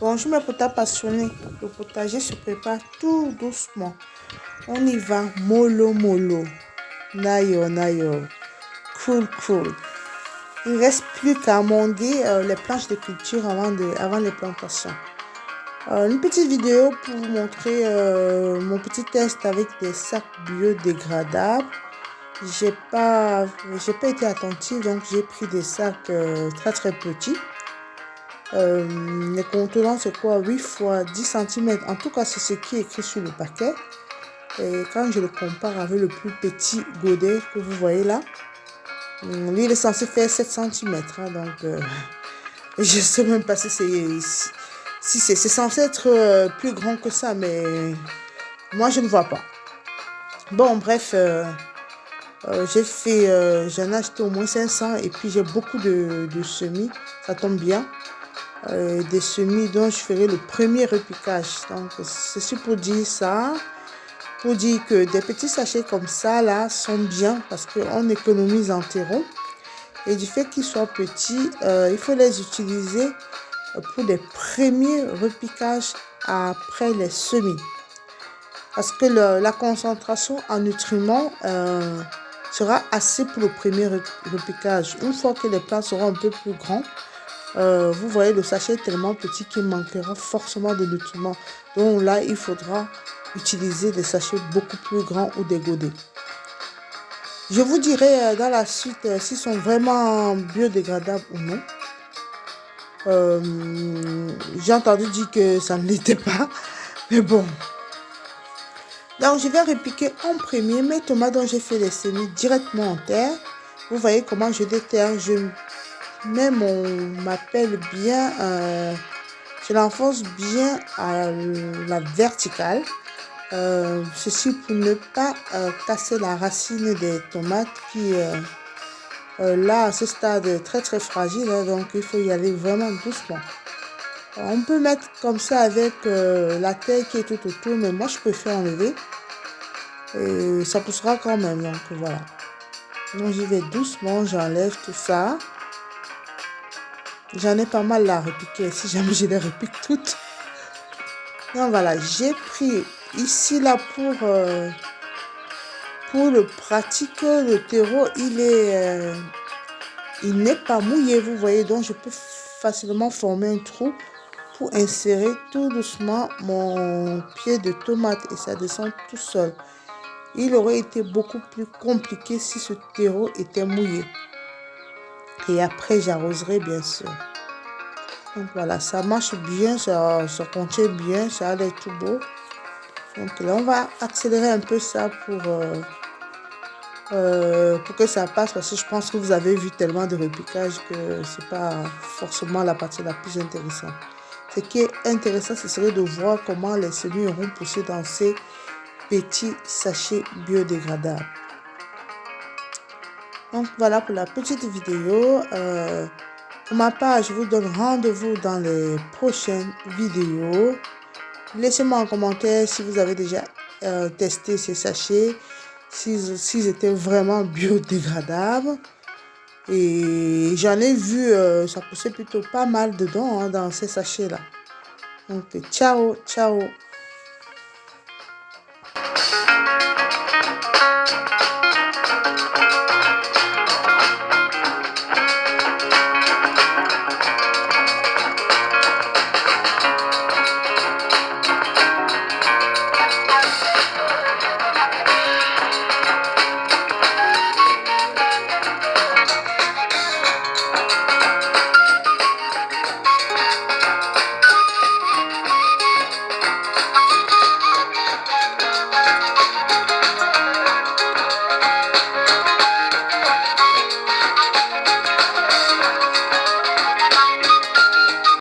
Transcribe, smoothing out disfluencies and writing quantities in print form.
Bonjour mes potas passionnés, le potager se prépare tout doucement. On y va mollo mollo, nayo nayo, cool cool. Il ne reste plus qu'à amender les planches de culture avant les plantations. Une petite vidéo pour vous montrer mon petit test avec des sacs biodégradables. J'ai pas été attentive, donc j'ai pris des sacs très petits. Les contenants c'est quoi, 8 fois 10 cm, en tout cas c'est ce qui est écrit sur le paquet. Et quand je le compare avec le plus petit godet que vous voyez là, lui il est censé faire 7 cm, hein, donc je sais même pas si c'est censé être plus grand que ça, mais moi je ne vois pas. Bon bref, j'en ai acheté au moins 500 et puis j'ai beaucoup de semis, ça tombe bien. Des semis dont je ferai le premier repiquage. Donc ceci pour dire ça, pour dire que des petits sachets comme ça là sont bien parce qu'on économise en terreau, et du fait qu'ils soient petits, il faut les utiliser pour des premiers repiquages après les semis, parce que la concentration en nutriments sera assez pour le premier repiquage. Une fois que les plants seront un peu plus grands, vous voyez, le sachet est tellement petit qu'il manquera forcément de nutriments. Donc là, il faudra utiliser des sachets beaucoup plus grands ou des godets. Je vous dirai dans la suite s'ils sont vraiment biodégradables ou non. J'ai entendu dire que ça ne l'était pas, mais bon. Donc je vais repiquer en premier mes tomates dont j'ai fait les semis directement en terre. Vous voyez comment je déterre, je mets ma pelle bien, je l'enfonce bien à la verticale. Ceci pour ne pas casser la racine des tomates qui là à ce stade est très fragile, hein, donc il faut y aller vraiment doucement. On peut mettre comme ça avec la terre qui est tout autour, mais moi je préfère enlever et ça poussera quand même, donc voilà. Donc j'y vais doucement, j'enlève tout ça. J'en ai pas mal à repiquer, si jamais je les repique toutes. Donc voilà, j'ai pris ici là pour le pratique, le terreau il n'est pas mouillé, vous voyez, donc je peux facilement former un trou pour insérer tout doucement mon pied de tomate et ça descend tout seul. Il aurait été beaucoup plus compliqué si ce terreau était mouillé. Et après j'arroserai bien sûr. Donc voilà, ça marche bien, ça contient bien, ça a l'air tout beau. Donc là, on va accélérer un peu ça pour que ça passe, parce que je pense que vous avez vu tellement de repiquage que c'est pas forcément la partie la plus intéressante. Ce qui est intéressant, ce serait de voir comment les semis auront poussé dans ces petits sachets biodégradables. Donc voilà pour la petite vidéo. Pour ma part, je vous donne rendez-vous dans les prochaines vidéos. Laissez-moi en commentaire si vous avez déjà testé ces sachets, s'ils étaient vraiment biodégradables. Et j'en ai vu, ça poussait plutôt pas mal dedans, hein, dans ces sachets-là. Donc, ciao, ciao.